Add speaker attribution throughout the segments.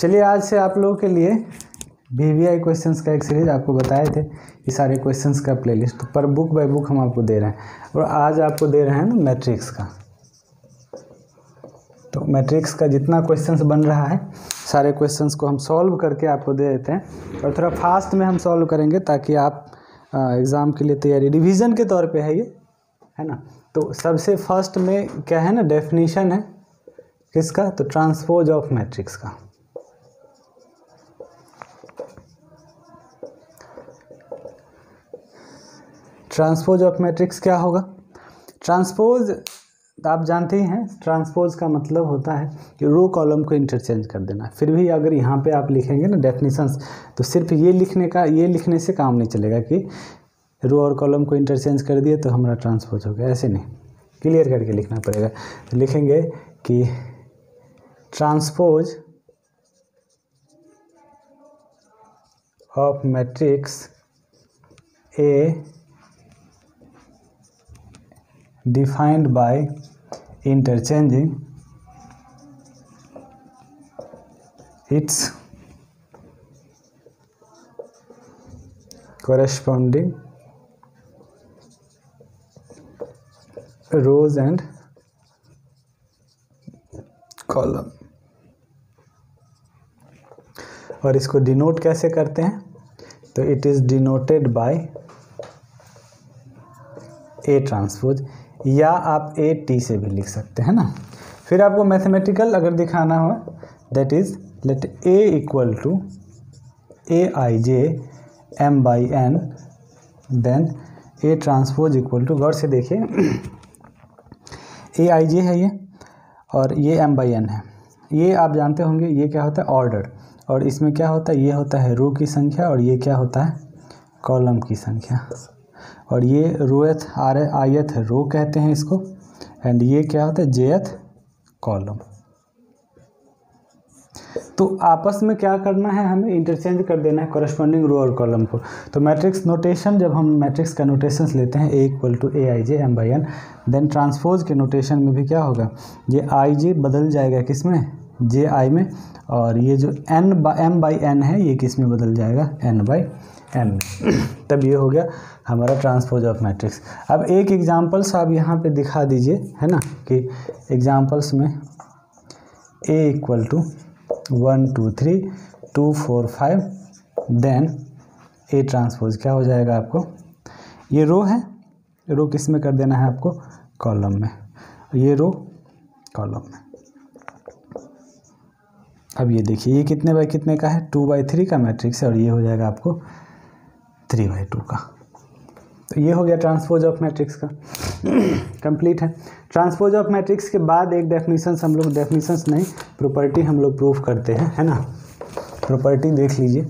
Speaker 1: चलिए आज से आप लोगों के लिए VVI क्वेश्चंस का एक सीरीज आपको बताए थे, ये सारे क्वेश्चंस का प्लेलिस्ट पर बुक बाय बुक हम आपको दे रहे हैं और आज आपको दे रहे हैं ना मैट्रिक्स का। तो मैट्रिक्स का जितना क्वेश्चंस बन रहा है सारे क्वेश्चंस को हम सॉल्व करके आपको दे देते हैं और थोड़ा फास्ट में हम सॉल्व करेंगे ताकि आप एग्ज़ाम के लिए तैयारी रिवीजन के तौर पे है ये, है ना। तो सबसे फर्स्ट में क्या है ना, डेफिनेशन है किसका, तो ट्रांसपोज ऑफ मैट्रिक्स का। ट्रांसपोज ऑफ मैट्रिक्स क्या होगा। ट्रांसपोज आप जानते ही हैं, ट्रांसपोज का मतलब होता है कि रो कॉलम को इंटरचेंज कर देना। फिर भी अगर यहाँ पे आप लिखेंगे ना डेफिनेशंस, तो सिर्फ ये लिखने से काम नहीं चलेगा कि रो और कॉलम को इंटरचेंज कर दिए तो हमारा ट्रांसपोज हो गया, ऐसे नहीं, क्लियर करके लिखना पड़ेगा। तो लिखेंगे कि transpose of matrix A defined by interchanging its corresponding rows and column। और इसको डिनोट कैसे करते हैं, तो it is denoted by A transpose, या आप ए टी से भी लिख सकते हैं ना। फिर आपको मैथमेटिकल अगर दिखाना हो, that is let A equal to A I J M by N, then A transpose equal to, गौर से देखिए ए आई जे है ये और ये एम बाई एन है। ये आप जानते होंगे ये क्या होता है, ऑर्डर, और इसमें क्या होता है, ये होता है रो की संख्या और ये क्या होता है, कॉलम की संख्या। और ये रोएथ आयथ रो कहते हैं इसको, एंड ये क्या होता है, जेथ कॉलम। तो आपस में क्या करना है, हमें इंटरचेंज कर देना है कॉरस्पॉन्डिंग रो और कॉलम को। तो मैट्रिक्स नोटेशन, जब हम मैट्रिक्स का नोटेशंस लेते हैं A equal to A I J M by N, then transpose के नोटेशन में भी क्या होगा, ये आई जे बदल जाएगा किसमें, जे आई में, और ये जो एम बाई एन है ये किस में बदल जाएगा, एन बाई एन में। तब ये हो गया हमारा ट्रांसपोज ऑफ मैट्रिक्स। अब एक एग्जांपल्स आप यहाँ पे दिखा दीजिए, है ना, कि एग्जांपल्स में A equal to 1 2 3 2 4 5, then A transpose क्या हो जाएगा आपको, ये रो है, रो किस में कर देना है आपको, कॉलम में, ये रो कॉलम में। अब ये देखिए ये कितने बाई कितने का है, 2 बाई 3 का मैट्रिक्स है और ये हो जाएगा आपको 3 बाई 2 का। तो ये हो गया ट्रांसपोज ऑफ मैट्रिक्स का, कंप्लीट है। ट्रांसपोज ऑफ मैट्रिक्स के बाद एक डेफिनेशंस हम लोग, डेफिनेशंस नहीं प्रॉपर्टी हम लोग प्रूफ करते हैं, है ना। प्रॉपर्टी देख लीजिए,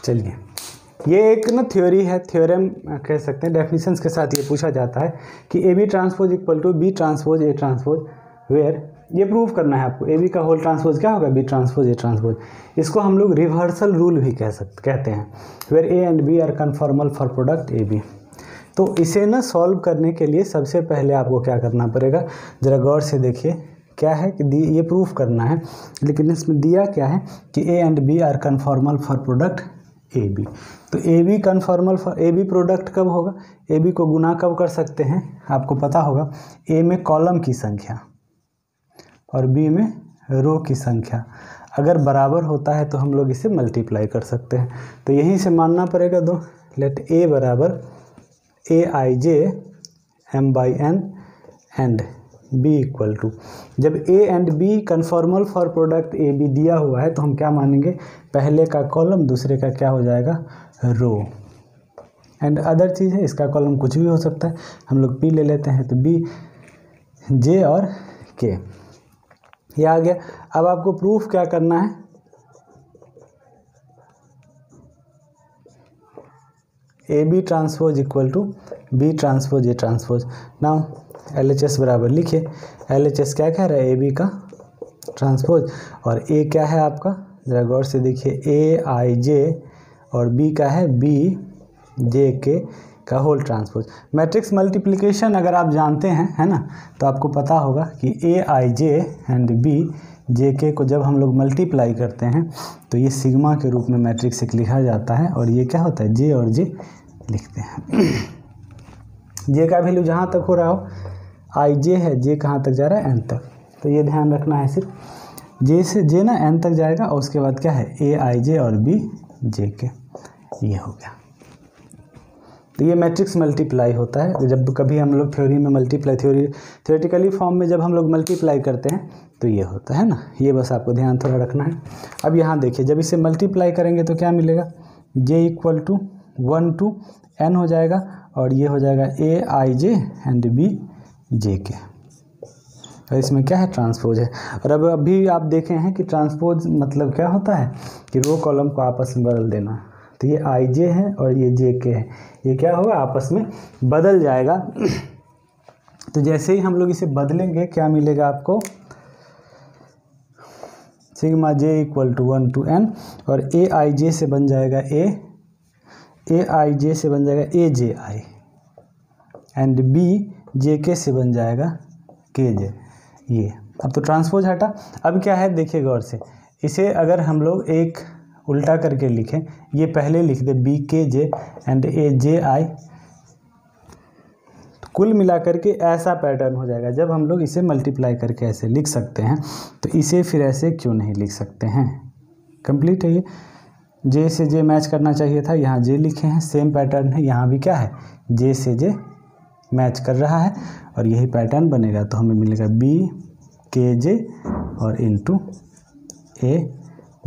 Speaker 1: चलिए ये एक ना थ्योरी है, थ्योरम कह सकते हैं। डेफिनेशंस के साथ ये पूछा जाता है कि A B transpose equal to B transpose A transpose, where ये प्रूव करना है आपको, ए बी का होल ट्रांसपोज क्या होगा, बी ट्रांसपोज ए ट्रांसपोज। इसको हम लोग रिवर्सल रूल भी कहते हैं, where A and B are conformal for product A B. तो इसे ना सॉल्व करने के लिए सबसे पहले आपको क्या करना पड़ेगा, ज़रा गौर से देखिए क्या है कि ये प्रूफ करना है, लेकिन इसमें दिया क्या है कि A and B are conformal for product A B. तो A B conformal for A B product कब होगा, ए बी को गुना कब कर सकते हैं, आपको पता होगा, ए में कॉलम की संख्या और बी में रो की संख्या अगर बराबर होता है तो हम लोग इसे मल्टीप्लाई कर सकते हैं। तो यहीं से मानना पड़ेगा दो, लेट ए बराबर A I J M by N and B equal to, जब A and B conformal for product A B दिया हुआ है तो हम क्या मानेंगे, पहले का कॉलम दूसरे का क्या हो जाएगा, रो। एंड अदर चीज़ है, इसका कॉलम कुछ भी हो सकता है, हम लोग पी ले लेते हैं, तो बी जे और के, ये आ गया। अब आपको प्रूफ क्या करना है, A B transpose equal to B transpose A transpose. Now L H S बराबर लिखिए, एल एच एस क्या कह रहा है, ए बी का ट्रांसपोज, और ए क्या है आपका, ज़रा गौर से देखिए, ए आई जे, और बी का है बी जे के का होल ट्रांसपोज। मैट्रिक्स मल्टीप्लिकेशन अगर आप जानते हैं, है ना, तो आपको पता होगा कि ए I J and B J के को जब हम लोग मल्टीप्लाई करते हैं तो ये सिग्मा के रूप में मैट्रिक्स एक लिखा जाता है, और ये क्या होता है, जे और जे लिखते हैं। जे का वैल्यू जहाँ तक हो रहा हो, आई जे है, जे कहाँ तक जा रहा है, एन तक, तो ये ध्यान रखना है, सिर्फ जे से जे ना एन तक जाएगा, और उसके बाद क्या है, ए आई जे और बी जे के, ये हो गया। तो ये मैट्रिक्स मल्टीप्लाई होता है, जब कभी हम लोग थ्योरी में मल्टीप्लाई, थ्योरेटिकली फॉर्म में जब हम लोग मल्टीप्लाई करते हैं तो ये होता है ना, ये बस आपको ध्यान थोड़ा रखना है। अब यहाँ देखिए, जब इसे मल्टीप्लाई करेंगे तो क्या मिलेगा, जे इक्वल टू 1 to n हो जाएगा, और ये हो जाएगा ए I J and B J के, और इसमें क्या है, ट्रांसपोज है। और अब अभी आप देखे हैं कि ट्रांसपोज मतलब क्या होता है कि रो कॉलम को आपस में बदल देना, तो ये आई जे है और ये जे के है, ये क्या होगा, आपस में बदल जाएगा। तो जैसे ही हम लोग इसे बदलेंगे क्या मिलेगा आपको, sigma j equal to 1 to n, और ए आई जे से बन जाएगा ए आई जे से बन जाएगा ए जे आई, एंड बी जे के से बन जाएगा के जे। ये अब तो ट्रांसपोज हटा। अब क्या है, देखिए गौर से, इसे अगर हम लोग एक उल्टा करके लिखें, ये पहले लिख दे बी के जे एंड ए जे आई, तो कुल मिलाकर के ऐसा पैटर्न हो जाएगा। जब हम लोग इसे मल्टीप्लाई करके ऐसे लिख सकते हैं, तो इसे फिर ऐसे क्यों नहीं लिख सकते हैं, कंप्लीट है ये, जे से जे मैच करना चाहिए था, यहाँ जे लिखे हैं, सेम पैटर्न है, यहाँ भी क्या है, जे से जे मैच कर रहा है, और यही पैटर्न बनेगा, तो हमें मिलेगा बी के जे और इनटू ए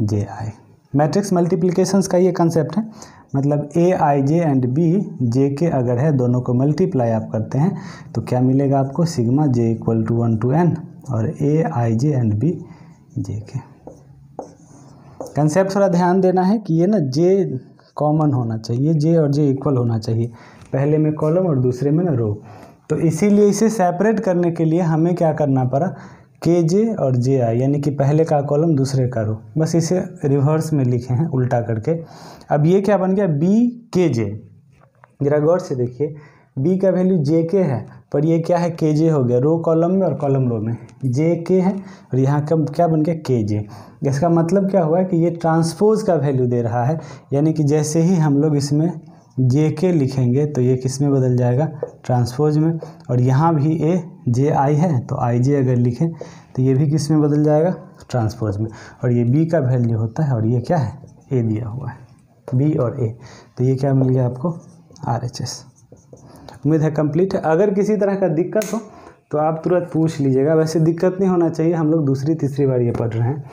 Speaker 1: जे आई। मैट्रिक्स मल्टीप्लिकेशंस का ये कंसेप्ट है, मतलब ए I J and B J के अगर है, दोनों को मल्टीप्लाई आप करते हैं तो क्या मिलेगा आपको, sigma j equal to 1 to n, और ए I J and B J के। कंसेप्ट थोड़ा ध्यान देना है कि ये ना जे कॉमन होना चाहिए, जे और जे इक्वल होना चाहिए, पहले में कॉलम और दूसरे में ना रो। तो इसीलिए इसे सेपरेट करने के लिए हमें क्या करना पड़ा, के जे और जे आई, यानी कि पहले का कॉलम दूसरे का रो, बस इसे रिवर्स में लिखे हैं उल्टा करके। अब ये क्या बन गया, बी के जे, जरा गौर से देखिए, बी का वैल्यू जे के है, पर ये क्या है, के जे हो गया, रो कॉलम में और कॉलम रो में जे के है, और यहाँ का क्या बन गया, के जे। इसका मतलब क्या हुआ कि ये ट्रांसपोज का वैल्यू दे रहा है, यानी कि जैसे ही हम लोग इसमें जे के लिखेंगे तो ये किस में बदल जाएगा, ट्रांसपोज में, और यहाँ भी ए जे आई है, तो आई जे अगर लिखें तो ये भी किस में बदल जाएगा, ट्रांसपोज में, और ये बी का वैल्यू होता है, और ये क्या है, ए दिया हुआ है, बी और ए, तो ये क्या मिल गया आपको, RHS। उम्मीद है कंप्लीट है। अगर किसी तरह का दिक्कत हो तो आप तुरंत पूछ लीजिएगा, वैसे दिक्कत नहीं होना चाहिए, हम लोग दूसरी तीसरी बार ये पढ़ रहे हैं।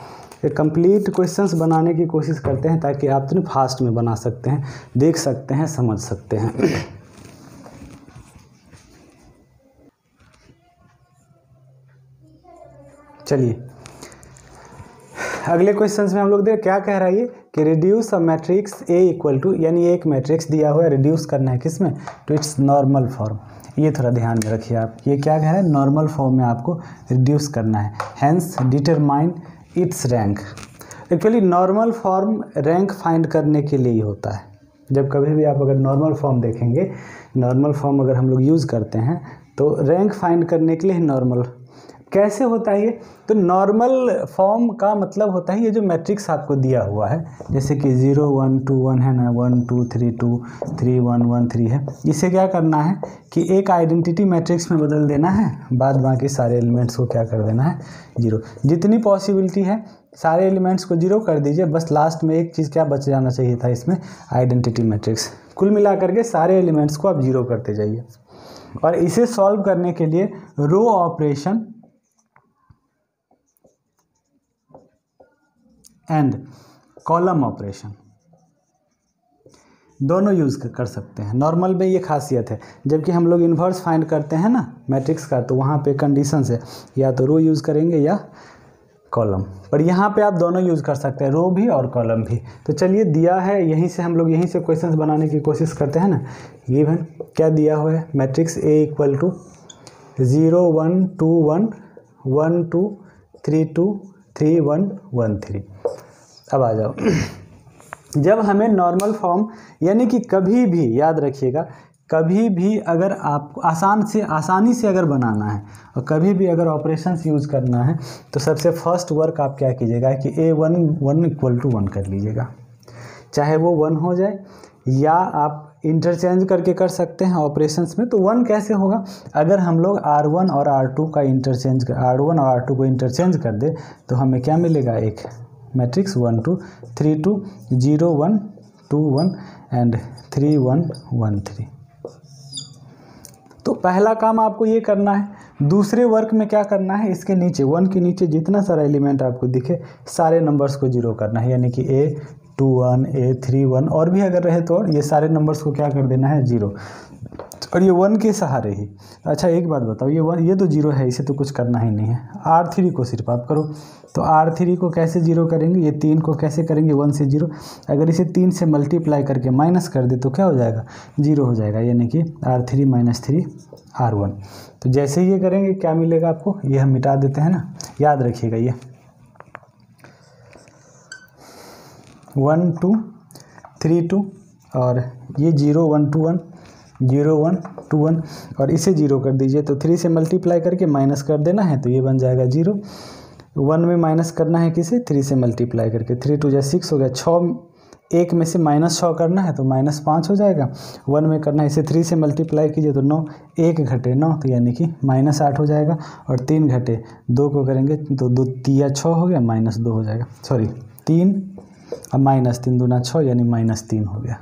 Speaker 1: ये कंप्लीट क्वेश्चंस बनाने की कोशिश करते हैं ताकि आप तो फास्ट में बना सकते हैं, देख सकते हैं, समझ सकते हैं। चलिए अगले क्वेश्चंस में हम लोग देख क्या कह रहा है ये कि reduce a matrix A equal to, यानी एक मैट्रिक्स दिया हुआ है, रिड्यूस करना है किस में, टू इट्स नॉर्मल फॉर्म। ये थोड़ा ध्यान में रखिए आप, ये क्या कह रहा है, नॉर्मल फॉर्म में आपको रिड्यूस करना है, hence determine its rank. Actually normal form rank find करने के लिए ही होता है। जब कभी भी आप अगर नॉर्मल फॉर्म देखेंगे, नॉर्मल फॉर्म अगर हम लोग यूज़ करते हैं तो रैंक फाइंड करने के लिए नॉर्मल कैसे होता है ये, तो नॉर्मल फॉर्म का मतलब होता है ये जो मैट्रिक्स आपको दिया हुआ है, जैसे कि 0 1 2 1 है ना, 1 2 3 2 3 1 1 3 है, इसे क्या करना है कि एक आइडेंटिटी मैट्रिक्स में बदल देना है, बाद बाकी सारे एलिमेंट्स को क्या कर देना है, 0। जितनी पॉसिबिलिटी है सारे एलिमेंट्स को 0 कर दीजिए, बस लास्ट में एक चीज़ क्या बच जाना चाहिए था इसमें, आइडेंटिटी मैट्रिक्स। कुल मिला करके सारे एलिमेंट्स को आप 0 करते जाइए। और इसे सॉल्व करने के लिए row operation and column operation दोनों यूज़ कर सकते हैं। नॉर्मल में ये खासियत है, जबकि हम लोग इन्वर्स फाइंड करते हैं ना मैट्रिक्स का, तो वहाँ पे कंडीशंस है, या तो रो यूज़ करेंगे या कॉलम। पर यहाँ पे आप दोनों यूज़ कर सकते हैं, रो भी और कॉलम भी। तो चलिए दिया है, यहीं से हम लोग यहीं से क्वेश्चंस बनाने की कोशिश करते हैं ना। गिवन क्या दिया हुआ है, मैट्रिक्स ए इक्वल टू 0 1 2 1 1 2 3 2 3 1 1 3। अब आ जाओ जब हमें नॉर्मल फॉर्म यानी कि कभी भी याद रखिएगा, कभी भी अगर आपको आसानी से अगर बनाना है और कभी भी अगर ऑपरेशंस यूज़ करना है, तो सबसे फर्स्ट वर्क आप क्या कीजिएगा कि a1 इक्वल टू 1 कर लीजिएगा। चाहे वो 1 हो जाए या आप इंटरचेंज करके कर सकते हैं ऑपरेशंस में। तो 1 कैसे होगा, अगर हम लोग R1 और R2 का R1 और R2 को इंटरचेंज कर दे तो हमें क्या मिलेगा, एक मैट्रिक्स 1 2 3 2 0 1 2 1 एंड 3 1 1 3। तो पहला काम आपको ये करना है। दूसरे वर्क में क्या करना है, इसके नीचे 1 के नीचे जितना सारा एलिमेंट आपको दिखे सारे नंबर्स को 0 करना है, यानी कि A21 A31 और भी अगर रहे तो और ये सारे नंबर्स को क्या कर देना है 0, और ये 1 के सहारे ही। अच्छा एक बात बताओ, ये तो 0 है, इसे तो कुछ करना ही नहीं है। R3 को सिर्फ आप करो, तो R3 को कैसे 0 करेंगे, ये 3 को कैसे करेंगे 1 से 0। अगर इसे 3 से मल्टीप्लाई करके माइनस कर दे तो क्या हो जाएगा, 0 हो जाएगा, यानी कि R3 - 3 R1। तो जैसे ही ये करेंगे क्या मिलेगा आपको, ये हम मिटा देते हैं ना, याद रखिएगा ये 1 2 3 2 और ये 0 1 2 1 0 1 2 1 और इसे 0 कर दीजिए। तो 3 से मल्टीप्लाई करके माइनस कर देना है, तो ये बन जाएगा 0। 1 में माइनस करना है किसे, 3 से मल्टीप्लाई करके, 3 2 6 हो गया। 6 1 में से -6 करना है तो -5 हो जाएगा। 1 में करना है, इसे 3 से मल्टीप्लाई कीजिए तो 9, 1 घटे 9 तो यानी कि -8 हो जाएगा। और 3 घटे 2 को करेंगे तो 2 3 6 हो गया, -2 हो जाएगा, सॉरी 3 और -3 दूना 6 यानी -3 हो गया।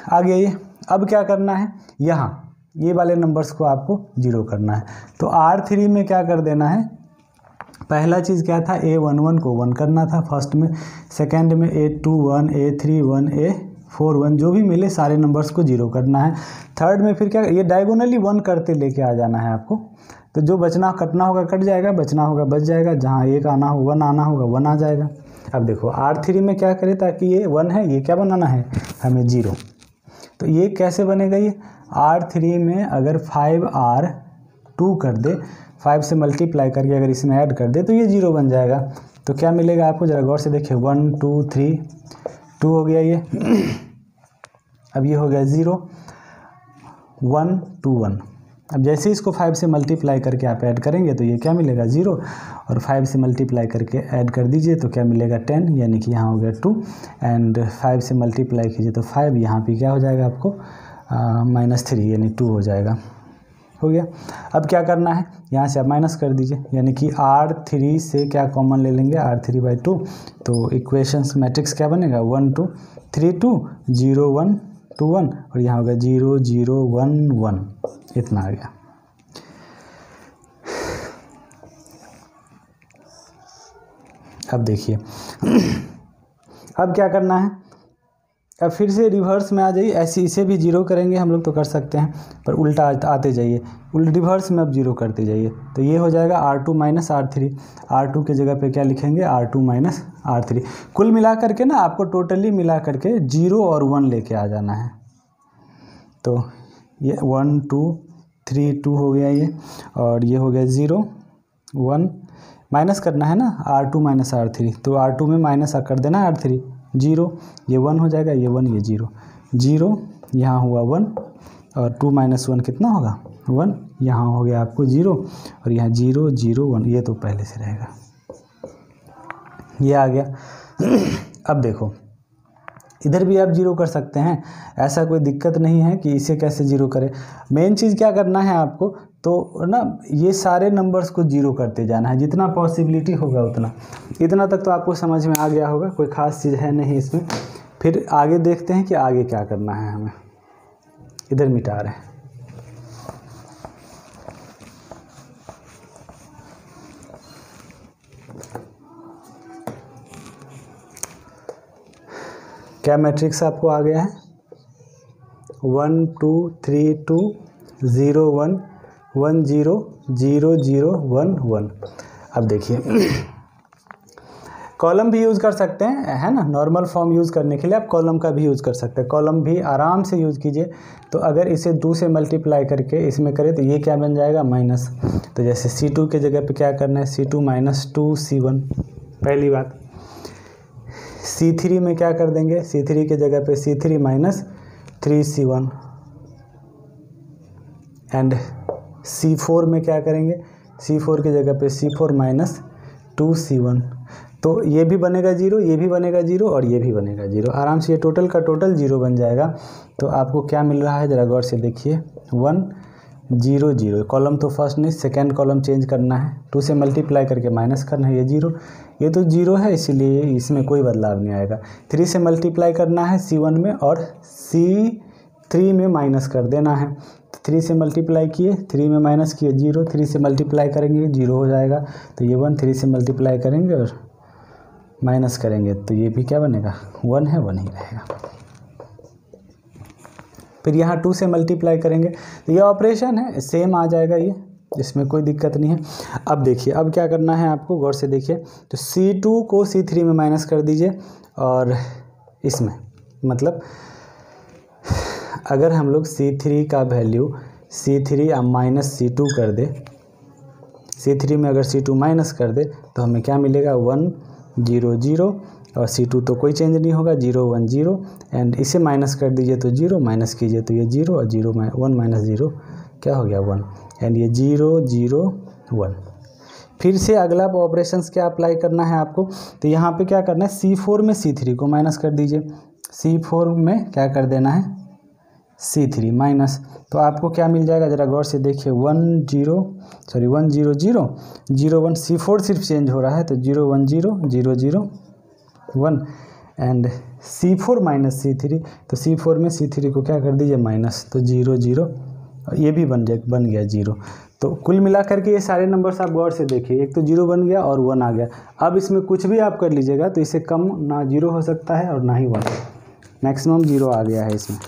Speaker 1: आ गया ये। अब क्या करना है, यहाँ ये वाले नंबर्स को आपको 0 करना है। तो R3 में क्या कर देना है, पहला चीज़ क्या था, A11 को 1 करना था फर्स्ट में, सेकंड में A21 A31 A41 जो भी मिले सारे नंबर्स को 0 करना है। थर्ड में फिर क्या, ये डायगोनली 1 करते लेके आ जाना है आपको। तो जो बचना कटना होगा कट जाएगा, बचना होगा बच जाएगा, जहाँ 1 आना हो 1 आना होगा 1 आ जाएगा। अब देखो R3 में क्या करें, ताकि ये 1 है, ये क्या बनाना है हमें 0। तो ये कैसे बनेगा, ये R3 में अगर 5R2 कर दे, 5 से मल्टीप्लाई करके अगर इसमें ऐड कर दे तो ये 0 बन जाएगा। तो क्या मिलेगा आपको, ज़रा गौर से देखिए, 1 2 3 2 हो गया ये अब ये हो गया 0 1 2 1। अब जैसे इसको 5 से मल्टीप्लाई करके आप ऐड करेंगे तो ये क्या मिलेगा 0, और 5 से मल्टीप्लाई करके ऐड कर दीजिए तो क्या मिलेगा 10, यानी कि यहाँ हो गया 2 एंड 5 से मल्टीप्लाई कीजिए तो 5, यहाँ पे क्या हो जाएगा आपको -3 यानी 2 हो जाएगा, हो गया। अब क्या करना है, यहाँ से आप माइनस कर दीजिए, यानी कि R3 से क्या कॉमन ले लेंगे, R3/2। तो इक्वेशंस मैट्रिक्स क्या बनेगा, 1 2 3 2 0 1 2 1 और यहाँ होगा 0 0 1 1, इतना आ गया। अब देखिए अब क्या करना है, अब फिर से रिवर्स में आ जाइए, ऐसे इसे भी 0 करेंगे हम लोग तो कर सकते हैं, पर उल्टा आते जाइए, रिवर्स में अब 0 करते जाइए। तो ये हो जाएगा R2 - R3, R2 के जगह पे क्या लिखेंगे, R2 - R3। कुल मिला करके ना आपको टोटली मिला करके 0 और 1 लेके आ जाना है। तो ये 1 2 3 2 हो गया ये, और ये हो गया 0 1, माइनस करना है ना R2 - R3, तो R2 में माइनस कर देना R3, 0 ये 1 हो जाएगा, ये 1 ये 0 0, यहाँ हुआ 1 और 2 - 1 कितना होगा 1, यहाँ हो गया आपको 0 और यहाँ 0 0 1, ये तो पहले से रहेगा, ये आ गया। अब देखो इधर भी आप 0 कर सकते हैं, ऐसा कोई दिक्कत नहीं है कि इसे कैसे 0 करें। मेन चीज़ क्या करना है आपको, तो ना ये सारे नंबर्स को 0 करते जाना है, जितना पॉसिबिलिटी होगा उतना। इतना तक तो आपको समझ में आ गया होगा, कोई ख़ास चीज़ है नहीं इसमें। फिर आगे देखते हैं कि आगे क्या करना है हमें। इधर मिटा रहे हैं, क्या मैट्रिक्स आपको आ गया है? 1 2 3 2 0 1 1 0 0 0 1 1। अब देखिए कॉलम भी यूज़ कर सकते हैं, है ना। नॉर्मल फॉर्म यूज़ करने के लिए आप कॉलम का भी यूज़ कर सकते हैं। कॉलम भी आराम से यूज़ कीजिए। तो अगर इसे 2 से मल्टीप्लाई करके इसमें करें तो ये क्या बन जाएगा? माइनस। तो जैसे C2 के जगह पे क्या करना है? C2 माइनस 2C1, पहली बात। C3 में क्या कर देंगे? C3 के जगह पे C3 minus 3C1। And C4 में क्या करेंगे? C4 की जगह पे C4 माइनस 2C1। तो ये भी बनेगा 0, ये भी बनेगा 0 और ये भी बनेगा 0। आराम से ये टोटल का टोटल 0 बन जाएगा। तो आपको क्या मिल रहा है? ज़रा गौर से देखिए, 1 0 0। कॉलम तो फर्स्ट नहीं, सेकेंड कॉलम चेंज करना है। 2 से मल्टीप्लाई करके माइनस करना है, ये 0, ये तो 0 है, इसीलिए इसमें कोई बदलाव नहीं आएगा। 3 से मल्टीप्लाई करना है C1 में और C3 में माइनस कर देना है। 3 से मल्टीप्लाई किए, 3 में माइनस किए 0, 3 से मल्टीप्लाई करेंगे 0 हो जाएगा। तो ये 1, 3 से मल्टीप्लाई करेंगे और माइनस करेंगे तो ये भी क्या बनेगा? 1 है, 1 ही रहेगा। फिर यहाँ 2 से मल्टीप्लाई करेंगे तो ये ऑपरेशन है, सेम आ जाएगा ये, इसमें कोई दिक्कत नहीं है। अब देखिए, अब क्या करना है आपको, गौर से देखिए। तो C2 को C3 में माइनस कर दीजिए और इसमें मतलब अगर हम लोग C3 का वैल्यू C3 माइनस C2 कर दे, C3 में अगर C2 माइनस कर दे तो हमें क्या मिलेगा? 1 0 0 और C2 तो कोई चेंज नहीं होगा, 0 1 0। एंड इसे माइनस कर दीजिए तो 0, माइनस कीजिए तो ये 0 और 0 1 माइनस 0 क्या हो गया? 1। एंड ये 0 0 1। फिर से अगला ऑपरेशंस क्या अप्लाई करना है आपको? तो यहाँ पे क्या करना है? C4 में C3 को माइनस कर दीजिए। C4 में क्या कर देना है? C3 minus. तो आपको क्या मिल जाएगा? ज़रा गौर से देखिए, 1 0 0 0 1। C4 सिर्फ चेंज हो रहा है तो 0 1 0 0 0 1। एंड C4 माइनस C3, तो C4 में C3 को क्या कर दीजिए? माइनस। तो 0 0 ये भी बन गया 0। तो कुल मिलाकर के ये सारे नंबर्स आप गौर से देखिए, एक तो 0 बन गया और 1 आ गया। अब इसमें कुछ भी आप कर लीजिएगा तो इससे कम ना 0 हो सकता है और ना ही 1, मैक्सिमम 0 आ गया है इसमें।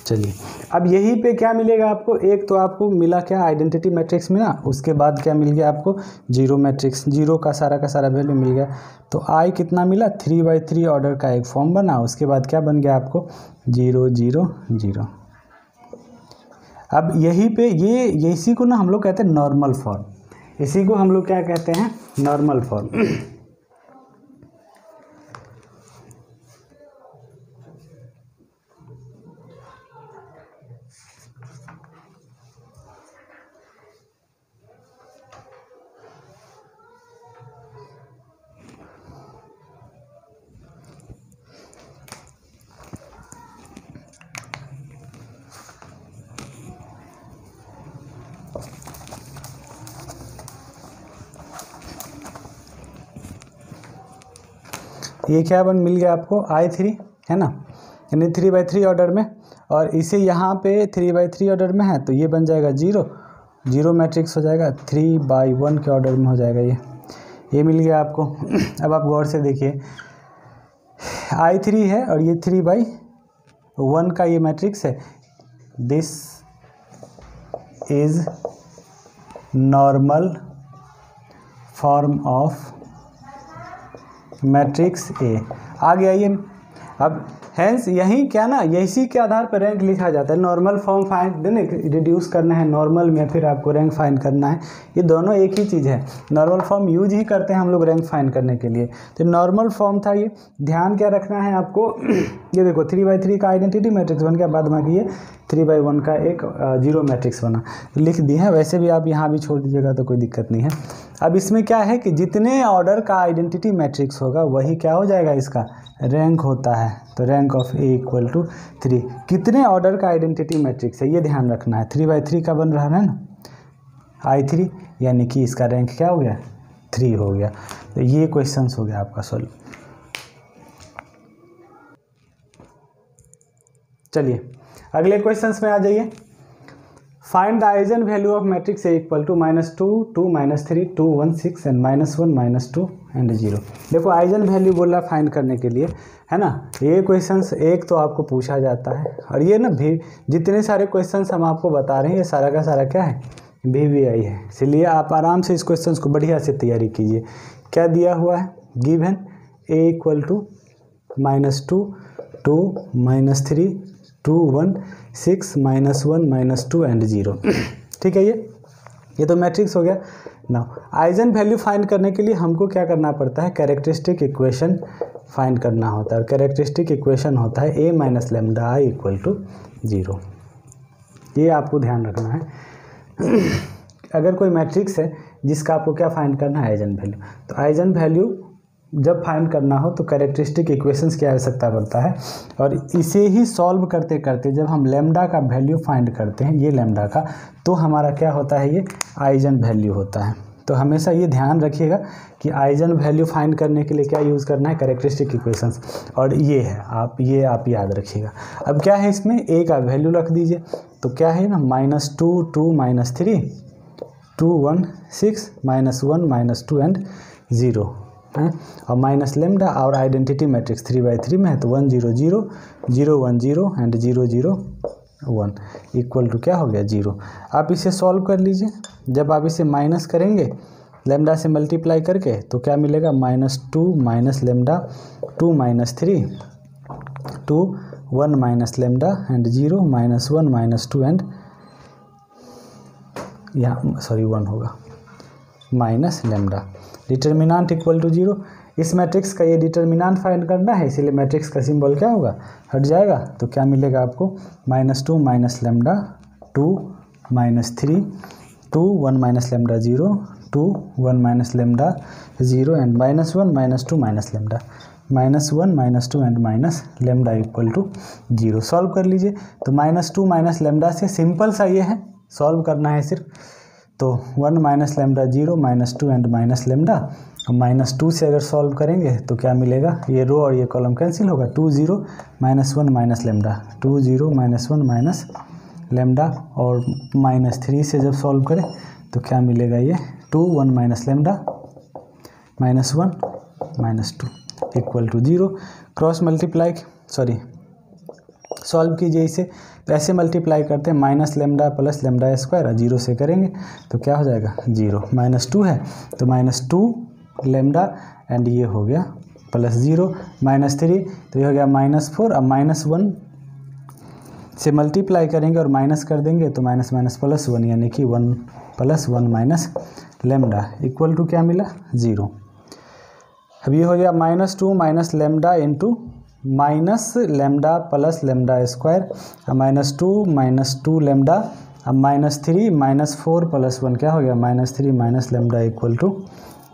Speaker 1: चलिए, अब यहीं पे क्या मिलेगा आपको? एक तो आपको मिला क्या? आइडेंटिटी मैट्रिक्स मिला, उसके बाद क्या मिल गया आपको? 0 मैट्रिक्स, 0 का सारा वैल्यू मिल गया। तो I कितना मिला? 3/3 ऑर्डर का एक फॉर्म बना। उसके बाद क्या बन गया आपको? 0 0 0। अब यहीं पे ये इसी को ना हम लोग कहते हैं नॉर्मल फॉर्म। इसी को हम लोग क्या कहते हैं? Normal form. ये क्या मिल गया आपको? I3, है ना, यानी 3/3 ऑर्डर में। और इसे यहाँ पे 3/3 ऑर्डर में है तो ये बन जाएगा 0 0 मैट्रिक्स हो जाएगा। 3/1 के ऑर्डर में हो जाएगा ये मिल गया आपको। अब आप गौर से देखिए, I3 है और ये 3/1 का ये मैट्रिक्स है। This is normal form of matrix A. आ गया ये। अब हैंस यही क्या ना, इसी के आधार पर रैंक लिखा जाता है। नॉर्मल फॉर्म फाइंड रिड्यूस करना है नॉर्मल में, फिर आपको रैंक फाइंड करना है। ये दोनों एक ही चीज़ है। नॉर्मल फॉर्म यूज ही करते हैं हम लोग रैंक फाइंड करने के लिए। तो नॉर्मल फॉर्म था ये। ध्यान क्या रखना है आपको? ये देखो 3/3 का आइडेंटिटी मैट्रिक्स बन गया, बाद में ये 3/1 का एक 0 मैट्रिक्स बना, तो लिख दिए हैं। वैसे भी आप यहाँ भी छोड़ दीजिएगा तो कोई दिक्कत नहीं है। अब इसमें क्या है कि जितने ऑर्डर का आइडेंटिटी मैट्रिक्स होगा वही क्या हो जाएगा? इसका रैंक होता है। तो rank of A equal to 3। कितने ऑर्डर का आइडेंटिटी मैट्रिक्स है ये ध्यान रखना है। 3/3 का बन रहा है ना I3, यानी कि इसका रैंक क्या हो गया? 3 हो गया। तो ये क्वेश्चंस हो गया आपका सॉल्व। चलिए अगले क्वेश्चंस में आ जाइए। Find the eigen value of matrix A equal to -2, 2, -3, 2, 1, 6 and -1, -2 and 0। देखो आइजन वैल्यू बोल रहा फाइंड करने के लिए, है ना। ये क्वेश्चंस एक तो आपको पूछा जाता है, और ये ना भी जितने सारे क्वेश्चंस हम आपको बता रहे हैं ये सारा का सारा क्या है, VVI है। इसलिए आप आराम से इस क्वेश्चंस को बढ़िया से तैयारी कीजिए। क्या दिया हुआ है, given A equal to -2, 2, -3, 2, 1, 6, -1, -2 and 0। ठीक है, ये तो मैट्रिक्स हो गया। नाउ आइजन वैल्यू फाइंड करने के लिए हमको क्या करना पड़ता है, कैरेक्टरिस्टिक इक्वेशन फाइंड करना होता है। कैरेक्टरिस्टिक इक्वेशन होता है a - λI इक्वल टू 0। ये आपको ध्यान रखना है। अगर कोई मैट्रिक्स है जिसका आपको क्या फाइंड करना है, आइजन वैल्यू, तो आइजन वैल्यू जब फाइंड करना हो तो कैरेक्टरिस्टिक इक्वेशंस की आवश्यकता पड़ता है। और इसे ही सॉल्व करते करते जब हम लैम्डा का वैल्यू फाइंड करते हैं, ये लैम्डा का, तो हमारा क्या होता है, ये आइजन वैल्यू होता है। तो हमेशा ये ध्यान रखिएगा कि आइजन वैल्यू फाइंड करने के लिए क्या यूज़ करना है, कैरेक्टरिस्टिक इक्वेशंस। और ये है आप याद रखिएगा। अब क्या है इसमें, ए का वैल्यू रख दीजिए, तो क्या है ना, -2, 2, -3, 2, 1, 6, -1, -2 एंड 0 है। और माइनस लेमडा और आइडेंटिटी मैट्रिक्स 3/3 में है, तो 1, 0, 0, 0, 1, 0 एंड 0, 0, 1 इक्वल टू क्या हो गया, 0। आप इसे सॉल्व कर लीजिए। जब आप इसे माइनस करेंगे लेमडा से मल्टीप्लाई करके, तो क्या मिलेगा, -2 - लेमडा, 2 - 3, 2, 1 - लेमडा एंड 0, -1, -2 एंड यहाँ 1 होगा minus lambda. Determinant equal to 0। इस मैट्रिक्स का ये डिटर्मिनांट फाइंड करना है, इसीलिए मैट्रिक्स का सिंबल क्या होगा, हट जाएगा। तो क्या मिलेगा आपको, -2 - lambda, 2 - 3, 2, 1 - lambda 0, 2, 1 - lambda 0 and -1, -2 lambda, -1, -2 and minus lambda equal to 0। Solve कर लीजिए। तो -2 - लेमडा से सिंपल सा ये है, सॉल्व करना है सिर्फ। तो 1 - लेमडा 0, -2 एंड माइनस लेमडा। -2 से अगर सॉल्व करेंगे तो क्या मिलेगा, ये रो और ये कॉलम कैंसिल होगा, 2, 0, -1 - लेमडा, 2, 0, -1 लेमडा। और -3 से जब सॉल्व करें तो क्या मिलेगा, ये 2, 1 - lambda, -1, -2 equal to 0। Cross multiply solve कीजिए इसे। तो ऐसे मल्टीप्लाई करते हैं, minus lambda plus lambda square, 0 से करेंगे तो क्या हो जाएगा, 0। -2 है तो -2 लेमडा एंड ये हो गया +0, -3 तो ये हो गया -4। अब -1 से मल्टीप्लाई करेंगे और माइनस कर देंगे तो माइनस +1 यानी कि 1 + 1 - लेमडा इक्वल टू क्या मिला, 0। अब ये हो गया -2 - lambda into -lambda plus lambda square, -2 lambda, अब -3 -4 + 1 क्या हो गया, -3 - लेमडा इक्वल टू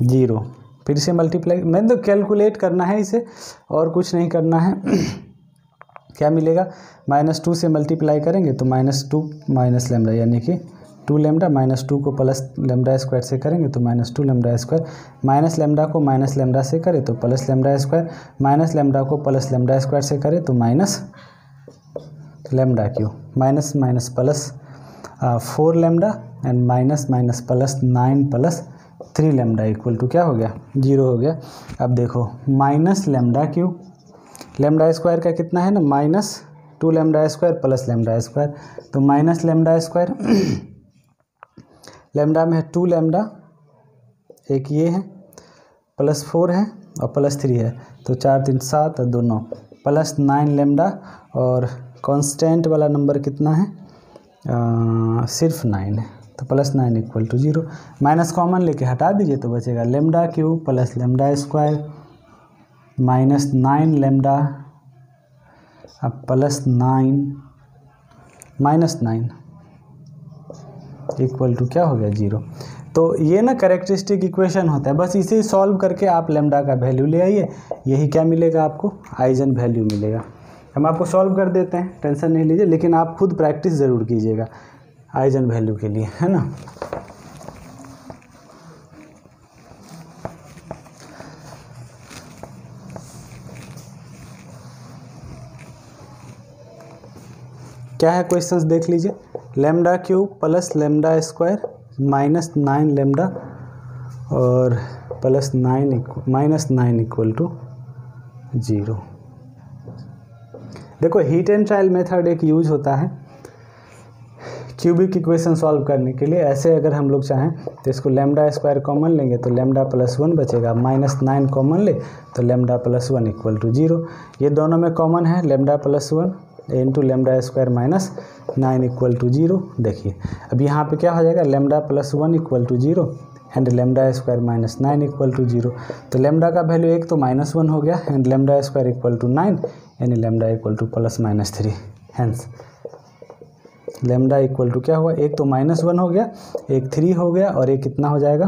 Speaker 1: 0। फिर से मल्टीप्लाई, मैंने तो कैलकुलेट करना है इसे और कुछ नहीं करना है। क्या मिलेगा, -2 से मल्टीप्लाई करेंगे तो -2 - लेमडा यानी कि 2 लेमडा, -2 को प्लस लेमडा स्क्वायर से करेंगे तो -2 लेमडा स्क्वायर, माइनस लेमडा को माइनस लेमडा से करें तो plus lambda square, minus lambda को प्लस लेमडा स्क्वायर से करें तो minus lambda cube, minus minus plus 4 lambda and minus minus plus 9 + 3 lambda equal to क्या हो गया, 0 हो गया। अब देखो minus lambda cube, lambda square का कितना है ना, -2 lambda square plus lambda square, तो माइनस लेमडा स्क्वायर, लेमडा में है 2 लेमडा, एक ये है, +4 है और +3 है, तो 4 3 7 और 2 9, +9 लेमडा और कांस्टेंट वाला नंबर कितना है, सिर्फ 9 है, तो +9 इक्वल टू 0। माइनस कॉमन लेके हटा दीजिए तो बचेगा lambda cube plus lambda square -9 lambda, अब +9 -9 इक्वल टू क्या हो गया, 0। तो ये ना कैरेक्टरिस्टिक इक्वेशन होता है, बस इसे सॉल्व करके आप लेमडा का वैल्यू ले आइए, यही क्या मिलेगा आपको, आइजन वैल्यू मिलेगा। हम आपको सॉल्व कर देते हैं, टेंशन नहीं लीजिए, लेकिन आप खुद प्रैक्टिस ज़रूर कीजिएगा आइजन वैल्यू के लिए, है ना। क्या है क्वेश्चंस देख लीजिए। Lambda cube plus lambda square minus 9 lambda और प्लस 9 माइनस 9 इक्वल टू 0। देखो हीट एंड ट्रायल मेथड एक यूज होता है क्यूबिक इक्वेशन सॉल्व करने के लिए। ऐसे अगर हम लोग चाहें तो इसको लेमडा स्क्वायर कॉमन लेंगे तो लेमडा प्लस 1 बचेगा, माइनस 9 कॉमन ले तो लेमडा प्लस 1 इक्वल टू 0। ये दोनों में कॉमन है lambda plus 1 into lambda square minus 9 equal to 0। देखिए अब यहाँ पे क्या हो जाएगा, lambda plus 1 equal to 0 and lambda square minus 9 equal to 0। तो लेमडा का वैल्यू एक तो -1 हो गया and lambda square equal to 9 यानी lambda equal to plus minus 3। Hence lambda equal to क्या हुआ, एक तो -1 हो गया, एक 3 हो गया और एक कितना हो जाएगा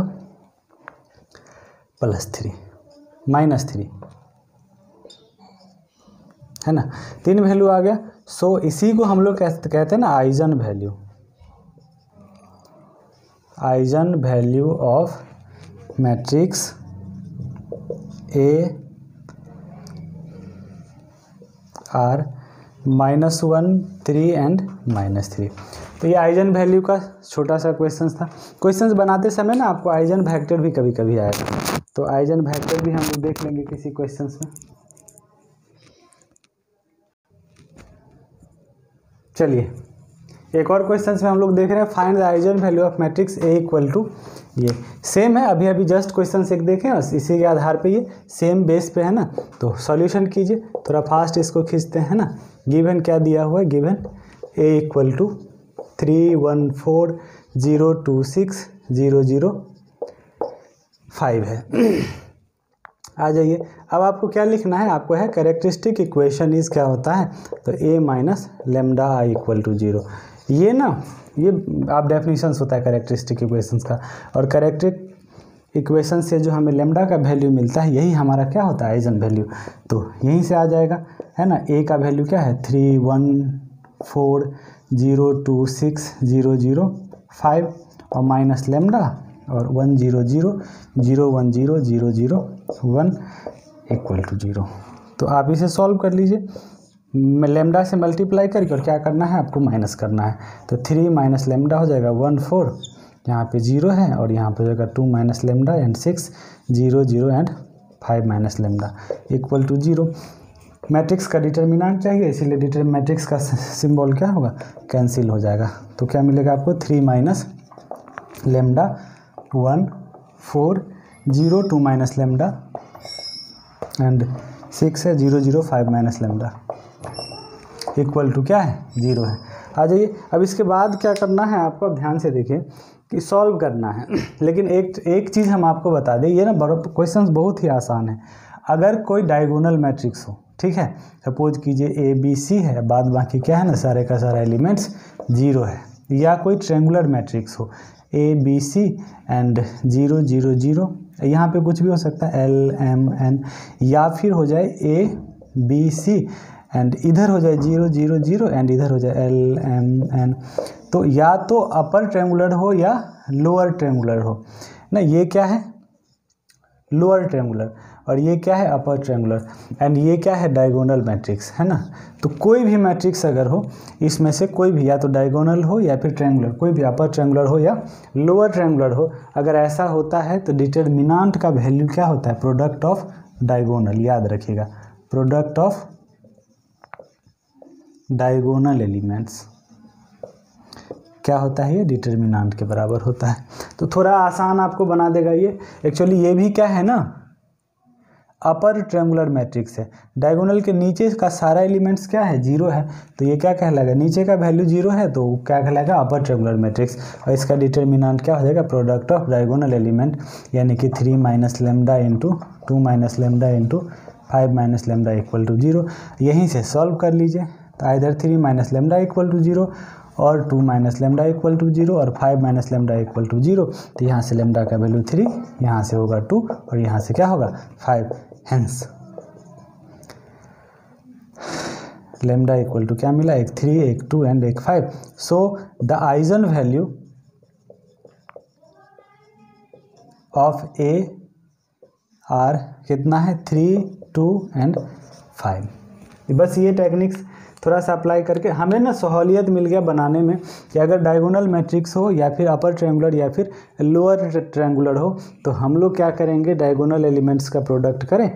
Speaker 1: +3 -3 है ना। 3 वैल्यू आ गया। सो इसी को हम लोग कहते हैं ना eigen value. Eigen value of matrix A R -1 3 and -3। तो ये आइजन वैल्यू का छोटा सा क्वेश्चन था। क्वेश्चंस बनाते समय ना आपको आइजन वेक्टर भी कभी कभी आएगा, तो आइजन वेक्टर भी हम लोग देख लेंगे किसी क्वेश्चंस में। चलिए एक और क्वेश्चन में हम लोग देख रहे हैं find the eigen value of matrix A equal to, ये सेम है अभी जस्ट क्वेश्चन एक देखें और इसी के आधार पे ये सेम बेस पे है ना, तो सॉल्यूशन कीजिए। थोड़ा फास्ट इसको खींचते हैं ना। गिवन क्या दिया हुआ है, गिवन ए इक्वल टू 314026005 है। आ जाइए अब आपको क्या लिखना है, आपको है कैरेक्टरिस्टिक इक्वेशन इज क्या होता है, तो a minus lambda I equal to 0। ये ना ये आप डेफिनेशंस होता है कैरेक्टरिस्टिक इक्वेशंस का, और कैरेक्टरिस्टिक इक्वेशन से जो हमें लेमडा का वैल्यू मिलता है यही हमारा क्या होता है आइजन वैल्यू, तो यहीं से आ जाएगा है ना। a का वैल्यू क्या है 314026005 और माइनस लेमडा और 100001001 इक्वल टू 0। तो आप इसे सॉल्व कर लीजिए, लेमडा से मल्टीप्लाई करके और क्या करना है आपको माइनस करना है। तो 3 माइनस लेमडा हो जाएगा 14, यहाँ पे 0 है और यहाँ पे हो जाएगा 2 minus lambda and 6 0 and 5 minus lambda equal to 0। Matrix का डिटर्मिनेंट चाहिए, इसीलिए मैट्रिक्स का सिंबल क्या होगा कैंसिल हो जाएगा। तो क्या मिलेगा आपको 3 minus lambda 1 4 0 2 minus lambda and 6 है 0 5 माइनस लेमडा इक्वल टू क्या है 0 है। आ जाइए अब इसके बाद क्या करना है आपको, अब ध्यान से देखिए कि सॉल्व करना है। लेकिन एक चीज़ हम आपको बता दें, ये ना क्वेश्चंस बहुत ही आसान है। अगर कोई डायगोनल मैट्रिक्स हो, ठीक है, सपोज कीजिए ए बी सी है, बाद बाकी क्या है ना सारे का सारा एलिमेंट्स 0 है, या कोई ट्रेंगुलर मैट्रिक्स हो ए बी सी एंड 0 0 0, यहाँ पे कुछ भी हो सकता है एल एम एन, या फिर हो जाए ए बी सी एंड इधर हो जाए 0 0 0 एंड इधर हो जाए एल एम एन। तो या तो अपर ट्रेंगुलर हो या लोअर ट्रेंगुलर हो ना, ये क्या है लोअर ट्रेंगुलर और ये क्या है अपर ट्रेंगुलर, एंड ये क्या है डायगोनल मैट्रिक्स है ना। तो कोई भी मैट्रिक्स अगर हो इसमें से कोई भी, या तो डायगोनल हो या फिर ट्रेंगुलर, कोई भी अपर ट्रेंगुलर हो या लोअर ट्रेंगुलर हो, अगर ऐसा होता है तो डिटर्मिनेंट का वैल्यू क्या होता है प्रोडक्ट ऑफ डायगोनल, याद रखिएगा प्रोडक्ट ऑफ डायगोनल एलिमेंट्स क्या होता है, ये डिटर्मिनेंट के बराबर होता है। तो थोड़ा आसान आपको बना देगा ये। एक्चुअली ये भी क्या है ना अपर ट्रेंगुलर मैट्रिक्स है, डायगोनल के नीचे का सारा एलिमेंट्स क्या है 0 है, तो ये क्या कहलाएगा नीचे का वैल्यू 0 है तो क्या कहलाएगा अपर ट्रेंगुलर मैट्रिक्स, और इसका डिटर्मिनेंट क्या हो जाएगा प्रोडक्ट ऑफ डायगोनल एलिमेंट, यानी कि 3 minus lambda into 2 minus lambda into 5 minus lambda equal to 0। यहीं से सॉल्व कर लीजिए, तो either 3 minus lambda equal to 0 और 2 माइनस लेमडा इक्वल टू 0 और 5 माइनस लेमडा इक्वल टू 0। तो यहाँ से लेमडा का वैल्यू 3, यहाँ से होगा 2 और यहाँ से क्या होगा 5। हेंस लेमडा इक्वल टू क्या मिला, एक 3 एक 2 एंड एक 5। So the eigen value of A R कितना है 3 2 एंड 5। बस ये टेक्निक्स थोड़ा सा अप्लाई करके हमें ना सहूलियत मिल गया बनाने में कि अगर डायगोनल मैट्रिक्स हो या फिर अपर ट्रायंगुलर या फिर लोअर ट्रायंगुलर हो तो हम लोग क्या करेंगे, डायगोनल एलिमेंट्स का प्रोडक्ट करें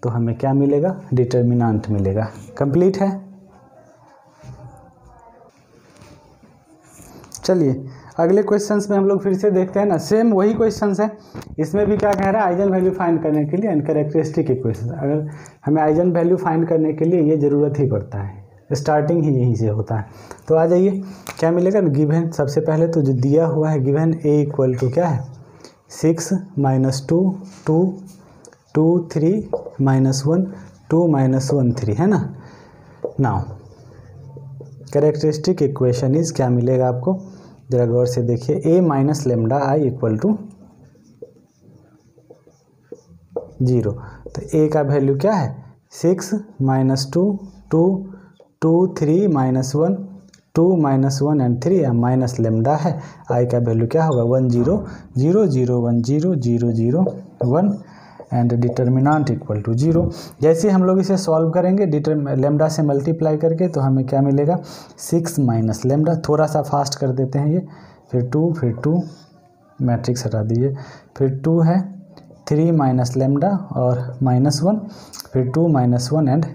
Speaker 1: तो हमें क्या मिलेगा, डिटर्मिनेंट मिलेगा। कंप्लीट है। चलिए अगले क्वेश्चंस में हम लोग फिर से देखते हैं ना, सेम वही क्वेश्चंस है। इसमें भी क्या कह रहा है, आइजन वैल्यू फाइंड करने के लिए एंड कैरेक्टरिस्टिक इक्वेशन। अगर हमें आइजन वैल्यू फाइंड करने के लिए ये ज़रूरत ही पड़ता है, स्टार्टिंग ही यहीं से होता है। तो आ जाइए क्या मिलेगा, गिवन सबसे पहले तो जो दिया हुआ है गिवन ए इक्वल टू क्या है 6 - 2 2 2 3 -1 2 -1 3 है ना। नाउ कैरेक्टरिस्टिक इक्वेशन इज क्या मिलेगा आपको, जरा गौर से देखिए, a minus lambda I equal to 0। तो a का वैल्यू क्या है 6 - 2 2 2 3 -1 2 -1 एंड 3 माइनस लेमडा है। i का वैल्यू क्या होगा 1 0 0 0 1 0 0 0 1 एंड डिटर्मिनेंट इक्वल टू 0। जैसे हम लोग इसे सॉल्व करेंगे लेमडा से मल्टीप्लाई करके तो हमें क्या मिलेगा 6 माइनस लेमडा। थोड़ा सा फास्ट कर देते हैं ये, फिर 2 मैट्रिक्स हटा दीजिए, फिर 2 है 3 माइनस लेमडा और -1, फिर 2 -1 and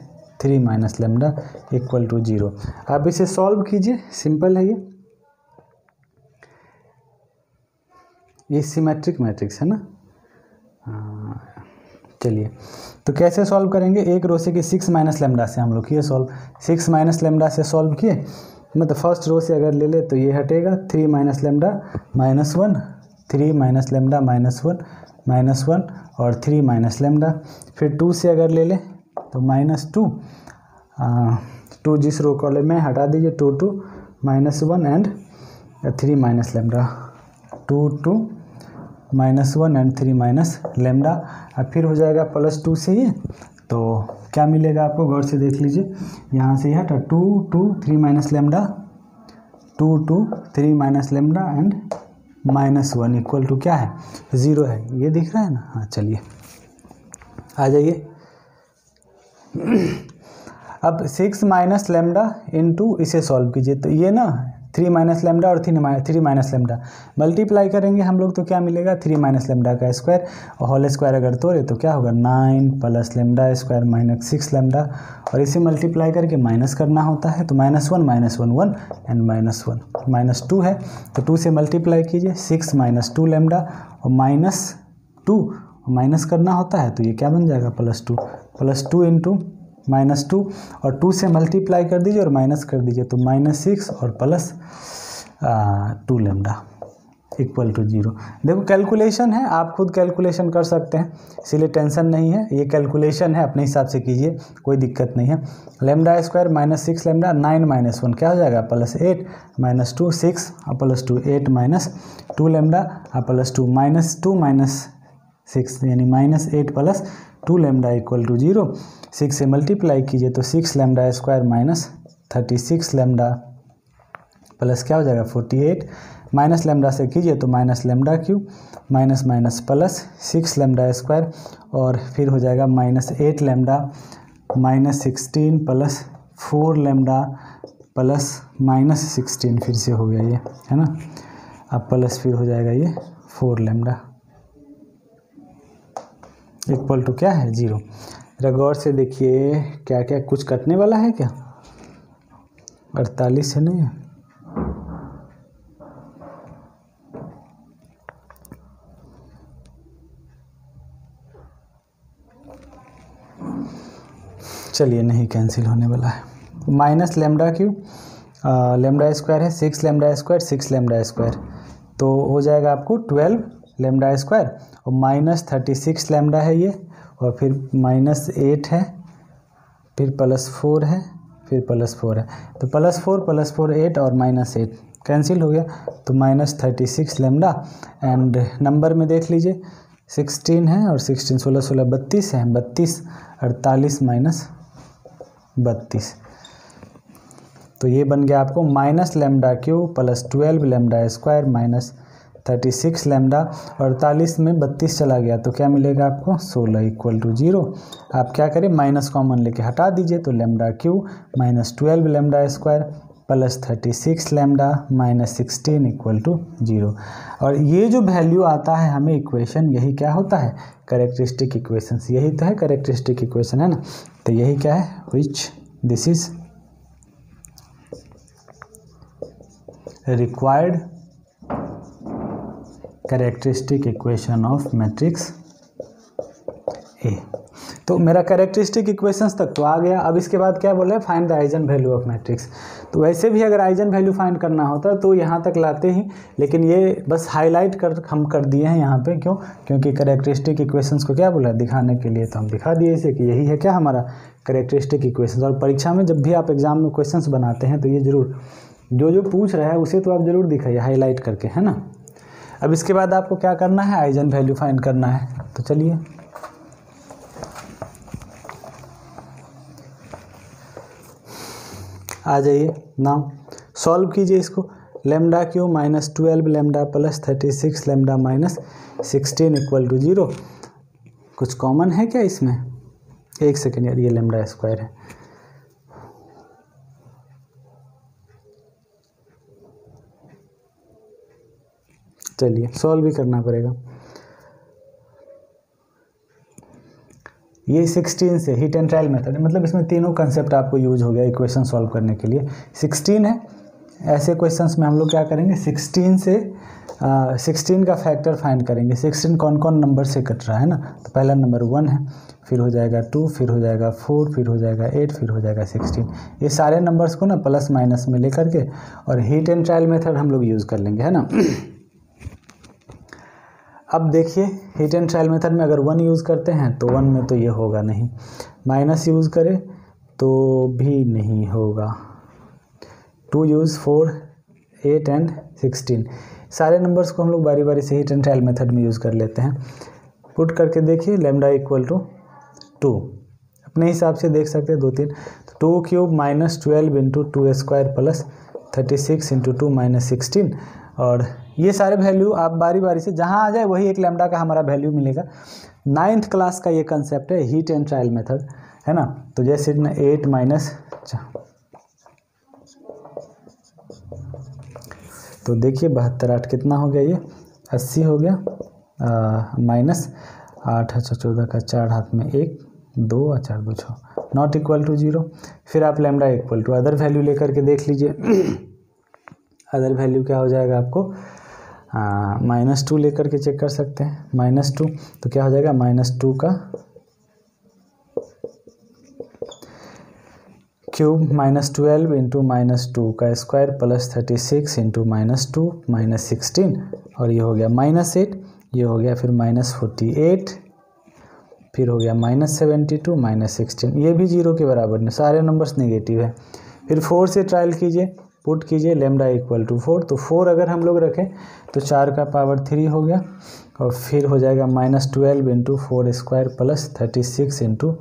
Speaker 1: 3 minus lambda equal to 0। आप इसे सॉल्व कीजिए, सिंपल है ये सिमेट्रिक मैट्रिक्स है ना। चलिए तो कैसे सॉल्व करेंगे, एक रो से कि 6 माइनस लेमडा से हम लोग किए सॉल्व, 6 माइनस लेमडा से सॉल्व किए, मतलब फर्स्ट रो से अगर ले ले तो ये हटेगा 3 माइनस लेमडा -1 3 माइनस लेमडा -1 और 3 माइनस लेमडा। फिर 2 से अगर ले ले तो -2 2 जिस रो कॉलम में हटा दीजिए 2 2 -1 and 3 minus lambda 2 2 -1 and 3 minus lambda. अब फिर हो जाएगा +2 से ये, तो क्या मिलेगा आपको गौर से देख लीजिए, यहाँ से यह 2 2 3 minus lambda 2 2 3 minus lambda and -1 equal to क्या है 0 है, ये दिख रहा है ना। हाँ चलिए आ जाइए। अब 6 माइनस लेमडा इंटू इसे सॉल्व कीजिए, तो ये ना 3 माइनस लेमडा और 3 माइनस लेमडा मल्टीप्लाई करेंगे हम लोग तो क्या मिलेगा 3 माइनस लेमडा का स्क्वायर और होल स्क्वायर अगर तोड़े तो क्या होगा 9 plus lambda square minus 6 lambda, और इसे मल्टीप्लाई करके माइनस करना होता है तो -1 -1 एंड -1 -2 है, तो 2 से मल्टीप्लाई कीजिए 6 - 2 लेमडा और -2 माइनस करना होता है तो ये क्या बन जाएगा +2 इंटू -2 और 2 से मल्टीप्लाई कर दीजिए और माइनस कर दीजिए तो -6 और +2 लेमडा इक्वल टू 0। देखो कैलकुलेशन है, आप खुद कैलकुलेशन कर सकते हैं, इसीलिए टेंशन नहीं है, ये कैलकुलेशन है अपने हिसाब से कीजिए, कोई दिक्कत नहीं है। लेमडा स्क्वायर -6 लेमडा 9 -1 क्या हो जाएगा +8 -2 6 +2 8 -2 लेमडा +2 -2 -6 यानी -8 +2 लेमडा इक्वल टू 0। 6 से मल्टीप्लाई कीजिए तो 6 लेमडा स्क्वायर -36 लेमडा प्लस क्या हो जाएगा 48, माइनस लेमडा से कीजिए तो minus lambda cube minus minus plus 6 lambda square और फिर हो जाएगा -8 लेमडा -16 प्लस 4 लेमडा प्लस -16 फिर से हो गया ये है ना, अब प्लस फिर हो जाएगा ये 4 लेमडा इक्वल टू क्या है 0। गौर से देखिए क्या क्या कुछ कटने वाला है क्या, 48 है नहीं है, चलिए नहीं कैंसिल होने वाला है। Minus lambda cube lambda square है 6 लेमडा स्क्वायर 6 लेमडा स्क्वायर तो हो जाएगा आपको 12 लेमडा स्क्वायर और -36 लेमडा है ये और फिर -8 है फिर +4 है फिर +4 है तो +4 8 और -8 कैंसिल हो गया तो -36 लेमडा एंड नंबर में देख लीजिए 16 है और 16 16 16 32 है 32 48 -32 तो ये बन गया आपको -λ³ +12 लेमडा स्क्वायर 36 लैम्डा, 48 में 32 चला गया तो क्या मिलेगा आपको 16 इक्वल टू 0। आप क्या करें माइनस कॉमन लेके हटा दीजिए तो lambda cube minus 12 lambda square plus 36 lambda minus 16 equal to 0। और ये जो वैल्यू आता है हमें इक्वेशन, यही क्या होता है कैरेक्टरिस्टिक इक्वेशन, यही तो है कैरेक्टरिस्टिक इक्वेशन है ना। तो यही क्या है which this is required characteristic equation of matrix ए। तो मेरा कैरेक्टरिस्टिक इक्वेशंस तक तो आ गया। अब इसके बाद क्या बोले find the eigen value of matrix. तो वैसे भी अगर आइजन वैल्यू फाइंड करना होता तो यहाँ तक लाते ही, लेकिन ये बस हाईलाइट हम कर दिए हैं यहाँ पे। क्यों? क्योंकि कैरेक्टरिस्टिक इक्वेशंस को क्या बोला दिखाने के लिए, तो हम दिखा दिए इसे कि यही है क्या हमारा कैरेक्टरिस्टिक इक्वेशंस। और परीक्षा में जब भी आप एग्जाम में क्वेश्चंस बनाते हैं तो ये जरूर जो पूछ रहा है उसे तो आप जरूर दिखाइए हाईलाइट करके, है ना। अब इसके बाद आपको क्या करना है आइजन वैल्यू फाइंड करना है। तो चलिए आ जाइए, नाउ सॉल्व कीजिए इसको। Lambda cube minus 12 lambda plus 36 lambda minus 16 equal to 0। कुछ कॉमन है क्या इसमें? एक सेकेंड यार, ये लैम्डा स्क्वायर है। चलिए सॉल्व भी करना पड़ेगा। ये 16 से हिट एंड ट्रायल मेथड है, मतलब इसमें तीनों कंसेप्ट आपको यूज हो गया इक्वेशन सॉल्व करने के लिए। 16 है, ऐसे क्वेश्चंस में हम लोग क्या करेंगे 16 से 16 का फैक्टर फाइंड करेंगे। 16 कौन कौन नंबर से कट रहा है ना। तो पहला नंबर 1 है, फिर हो जाएगा 2, फिर हो जाएगा 4, फिर हो जाएगा 8, फिर हो जाएगा 16। ये सारे नंबर्स को ना प्लस माइनस में लेकर के और हिट एंड ट्रायल मेथड हम लोग यूज़ कर लेंगे, है ना। अब देखिए हिट एंड ट्रायल मेथड में अगर 1 यूज़ करते हैं तो 1 में तो ये होगा नहीं, माइनस यूज़ करें तो भी नहीं होगा, 2 यूज़ 4, 8 एंड 16। सारे नंबर्स को हम लोग बारी बारी से हिट एंड ट्रायल मेथड में यूज़ कर लेते हैं। पुट करके देखिए लैम्डा इक्वल टू 2, अपने हिसाब से देख सकते हैं 2 3। तो 2 cube minus 12 into 2 square plus 36 into 2 minus 16। और ये सारे वैल्यू आप बारी बारी से जहाँ आ जाए वही एक लैम्डा का हमारा वैल्यू मिलेगा। 9th क्लास का ये कंसेप्ट है हीट एंड ट्रायल मेथड, है ना। तो जैसे 8 माइनस, तो देखिए 72 8 कितना हो गया, ये 80 हो गया, माइनस 8 अच्छा 14 का 4 हाथ में 1 2 और 4 2 6 नॉट इक्वल टू 0। फिर आप lambda equal to other value लेकर के देख लीजिए। अदर वैल्यू क्या हो जाएगा आपको -2 लेकर के चेक कर सकते हैं। -2 तो क्या हो जाएगा -2 का क्यूब -12 इंटू -2 का स्क्वायर प्लस 36 इंटू -2 माइनस 16 और ये हो गया -8, ये हो गया फिर -48, फिर हो गया -72 -16, ये भी 0 के बराबर नहीं, सारे नंबर्स नेगेटिव है। फिर 4 से ट्रायल कीजिए, पुट कीजिए लैम्डा इक्वल टू 4। तो 4 अगर हम लोग रखें तो 4 का पावर 3 हो गया और फिर हो जाएगा -12 into 4 square plus 36 into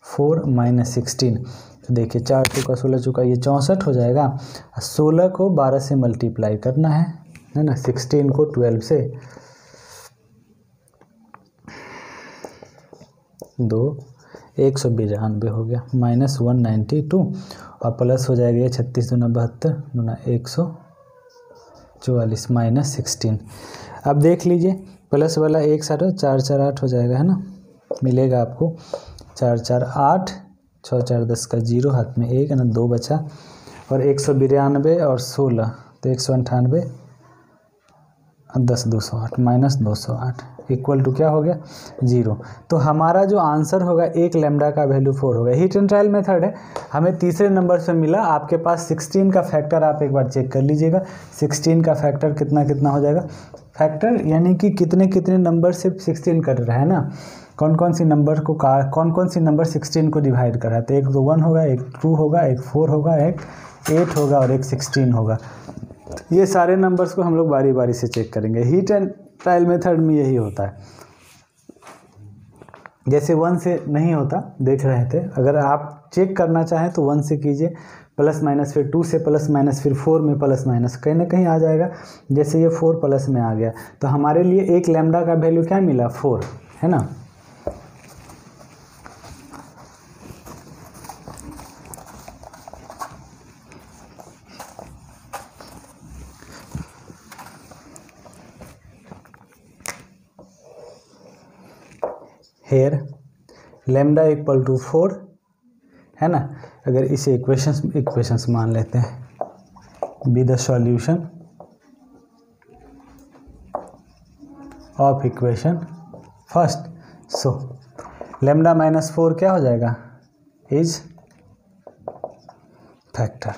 Speaker 1: 4 minus 16। तो देखिए 4 चुका 16 चुका ये 64 हो जाएगा। 16 को 12 से मल्टीप्लाई करना है ना, 16 को 12 से, 2 192 हो गया -192 और प्लस हो जाएगा 36 दूना 72 दूना 144 माइनस 16। अब देख लीजिए प्लस वाला 1 साथ 4 4 8 हो जाएगा, है ना। मिलेगा आपको 4 4 8, 6 4 10 का 0 हाथ में 1 है ना, 2 बचा और 192 और 16 तो 198 10 208 माइनस 208 इक्वल टू क्या हो गया 0। तो हमारा जो आंसर होगा एक लैम्डा का वैल्यू 4 होगा। हिट एंड ट्रायल मेथड है, हमें तीसरे नंबर से मिला। आपके पास 16 का फैक्टर आप एक बार चेक कर लीजिएगा, 16 का फैक्टर कितना कितना हो जाएगा। फैक्टर यानी कि कितने कितने नंबर से 16 कट रहा है ना, कौन कौन सी नंबर को कौन कौन सी नंबर 16 को डिवाइड कर रहा है। तो एक तो 1 होगा, एक 2 होगा, एक 4 होगा, एक 8 होगा और एक 16 होगा। ये सारे नंबर्स को हम लोग बारी बारी से चेक करेंगे। हीट एंड ट्रायल मेथड में यही होता है, जैसे 1 से नहीं होता, देख रहे थे। अगर आप चेक करना चाहें तो 1 से कीजिए, प्लस माइनस फिर 2 से प्लस माइनस फिर 4 में प्लस माइनस कहीं ना कहीं आ जाएगा। जैसे ये 4 प्लस में आ गया तो हमारे लिए एक लैम्डा का वैल्यू क्या मिला 4, है ना। हेयर लैम्डा इक्वल टू 4, है ना। अगर इसे इक्वेशंस मान लेते हैं, be the solution of equation first. So lambda minus 4 क्या हो जाएगा, इज फैक्टर।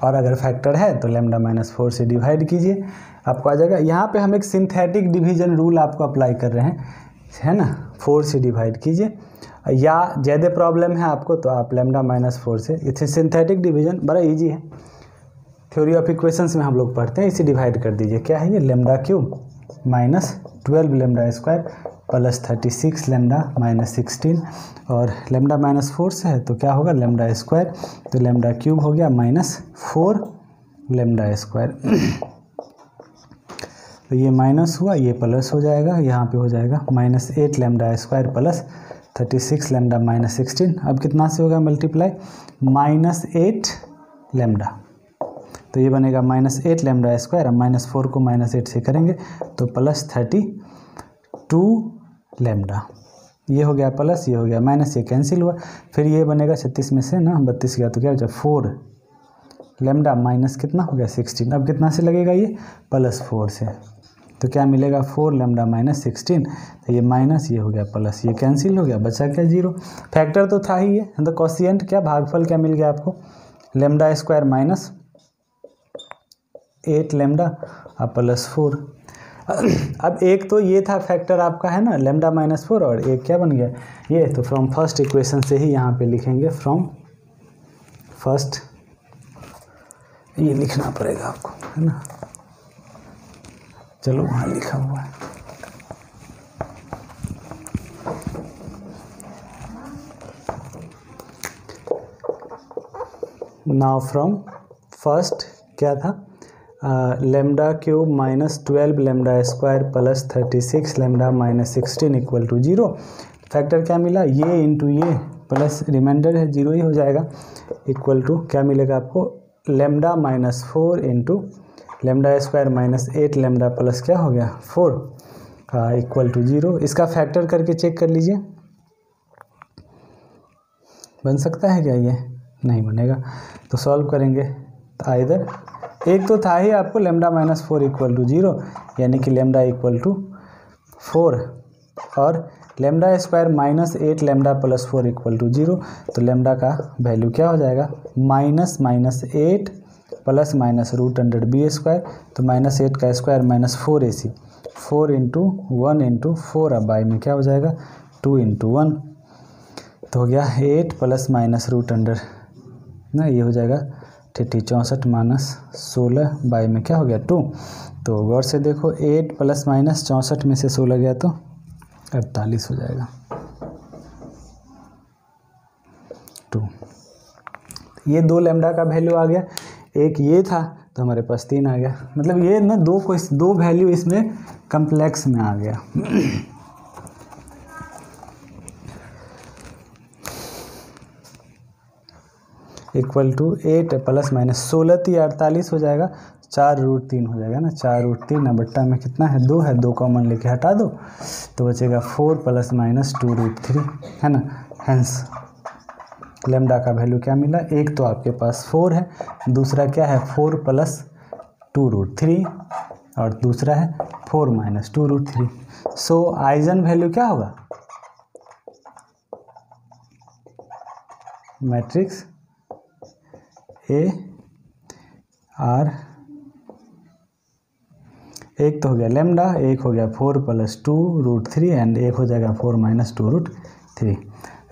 Speaker 1: और अगर फैक्टर है तो लैम्डा माइनस 4 से डिवाइड कीजिए, आपको आ जाएगा। यहाँ पे हम एक सिंथेटिक डिवीजन रूल आपको अप्लाई कर रहे हैं, है ना। 4 से डिवाइड कीजिए, या ज़्यादा प्रॉब्लम है आपको तो आप लैम्डा माइनस 4 से, इसे सिंथेटिक डिवीजन बड़ा इजी है, थ्योरी ऑफ इक्वेशंस में हम लोग पढ़ते हैं। इसे डिवाइड कर दीजिए, क्या है ये, lambda cube minus 12 lambda square plus 36 lambda minus 16, और लैम्डा माइनस 4 से है तो क्या होगा लैम्डा स्क्वायर, तो लैम्डा क्यूब हो गया माइनस 4 लैम्डा स्क्वायर। तो ये माइनस हुआ, ये प्लस हो जाएगा, यहाँ पे हो जाएगा minus 8 lambda square plus 36 lambda minus 16। अब कितना से होगा मल्टीप्लाई, माइनस 8 लैम्डा, तो ये बनेगा माइनस 8 लैम्डा स्क्वायर। अब माइनस 4 को माइनस 8 से करेंगे तो प्लस 32 लैम्डा, ये हो गया प्लस, ये हो गया माइनस, ये कैंसिल हुआ। फिर ये बनेगा 36 में से ना 32 गया तो क्या हो जाए 4 लैम्डा माइनस कितना हो गया 16। अब कितना से लगेगा ये, प्लस 4 से, तो क्या मिलेगा 4 लैम्डा माइनस 16, तो ये माइनस, ये हो गया प्लस, ये कैंसिल हो गया, बचा क्या 0। फैक्टर तो था ही है, तो कोशिएंट क्या, भागफल क्या मिल गया आपको, लैम्डा स्क्वायर माइनस 8 लैम्डा और प्लस 4। अब एक तो ये था फैक्टर आपका, है ना, लैम्डा माइनस 4, और एक क्या बन गया ये, तो फ्रॉम फर्स्ट इक्वेशन से ही यहाँ पे लिखेंगे, फ्रॉम फर्स्ट, ये लिखना पड़ेगा आपको, है ना। चलो वहाँ लिखा हुआ है, नाउ फ्रॉम फर्स्ट क्या था, lambda cube minus 12 lambda square plus 36 lambda minus 16 equal to 0। Factor क्या मिला, ये इंटू ये प्लस रिमाइंडर है 0 ही हो जाएगा, इक्वल टू क्या मिलेगा आपको, lambda minus 4 into lambda square minus 8 lambda plus क्या हो गया 4 इक्वल टू 0। इसका फैक्टर करके चेक कर लीजिए, बन सकता है क्या, ये नहीं बनेगा, तो सॉल्व करेंगे तो आइदर एक तो था ही आपको लैम्डा माइनस 4 इक्वल टू 0, यानी कि लैम्डा इक्वल टू 4, और lambda square minus 8 lambda plus 4 equal to 0, तो लैम्डा का वैल्यू क्या हो जाएगा, minus minus 8 plus minus root under B square, तो माइनस 8 का square minus 4ac, 4 into 1 into 4, अब बाई में क्या हो जाएगा 2 इंटू 1, तो हो गया 8 प्लस माइनस रूट अंडर ना, ये हो जाएगा 64 माइनस 16, बाई में क्या हो गया 2। तो गौर से देखो 8 प्लस माइनस 64 में से 16 गया तो 48 हो जाएगा 2। ये 2 लैम्डा का वैल्यू आ गया, एक ये था तो हमारे पास 3 आ गया, मतलब ये ना दो वैल्यू इसमें कम्प्लेक्स में आ गया। इक्वल टू 8 प्लस माइनस 16 थी 48 हो जाएगा, 4√3 हो जाएगा ना, 4√3 बट्टा में कितना है 2 है, 2 कॉमन लेके हटा दो तो बचेगा 4 प्लस माइनस 2√3, है ना। हेंस लैम्डा का वैल्यू क्या मिला, एक तो आपके पास 4 है, दूसरा क्या है 4 प्लस 2√3, और दूसरा है 4 माइनस 2√3। सो आइजन वैल्यू क्या होगा, मैट्रिक्स ए आर, एक तो हो गया लैम्डा, एक हो गया 4 प्लस 2√3 एंड एक हो जाएगा 4 माइनस 2√3।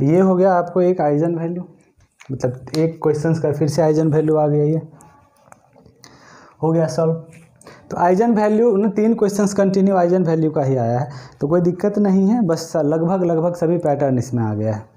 Speaker 1: ये हो गया आपको एक आइजन वैल्यू, मतलब एक क्वेश्चंस का फिर से आइजन वैल्यू आ गया, ये हो गया सॉल्व। तो आइजन वैल्यू ना 3 क्वेश्चंस कंटिन्यू आइजन वैल्यू का ही आया है, तो कोई दिक्कत नहीं है, बस लगभग सभी पैटर्न इसमें आ गया है।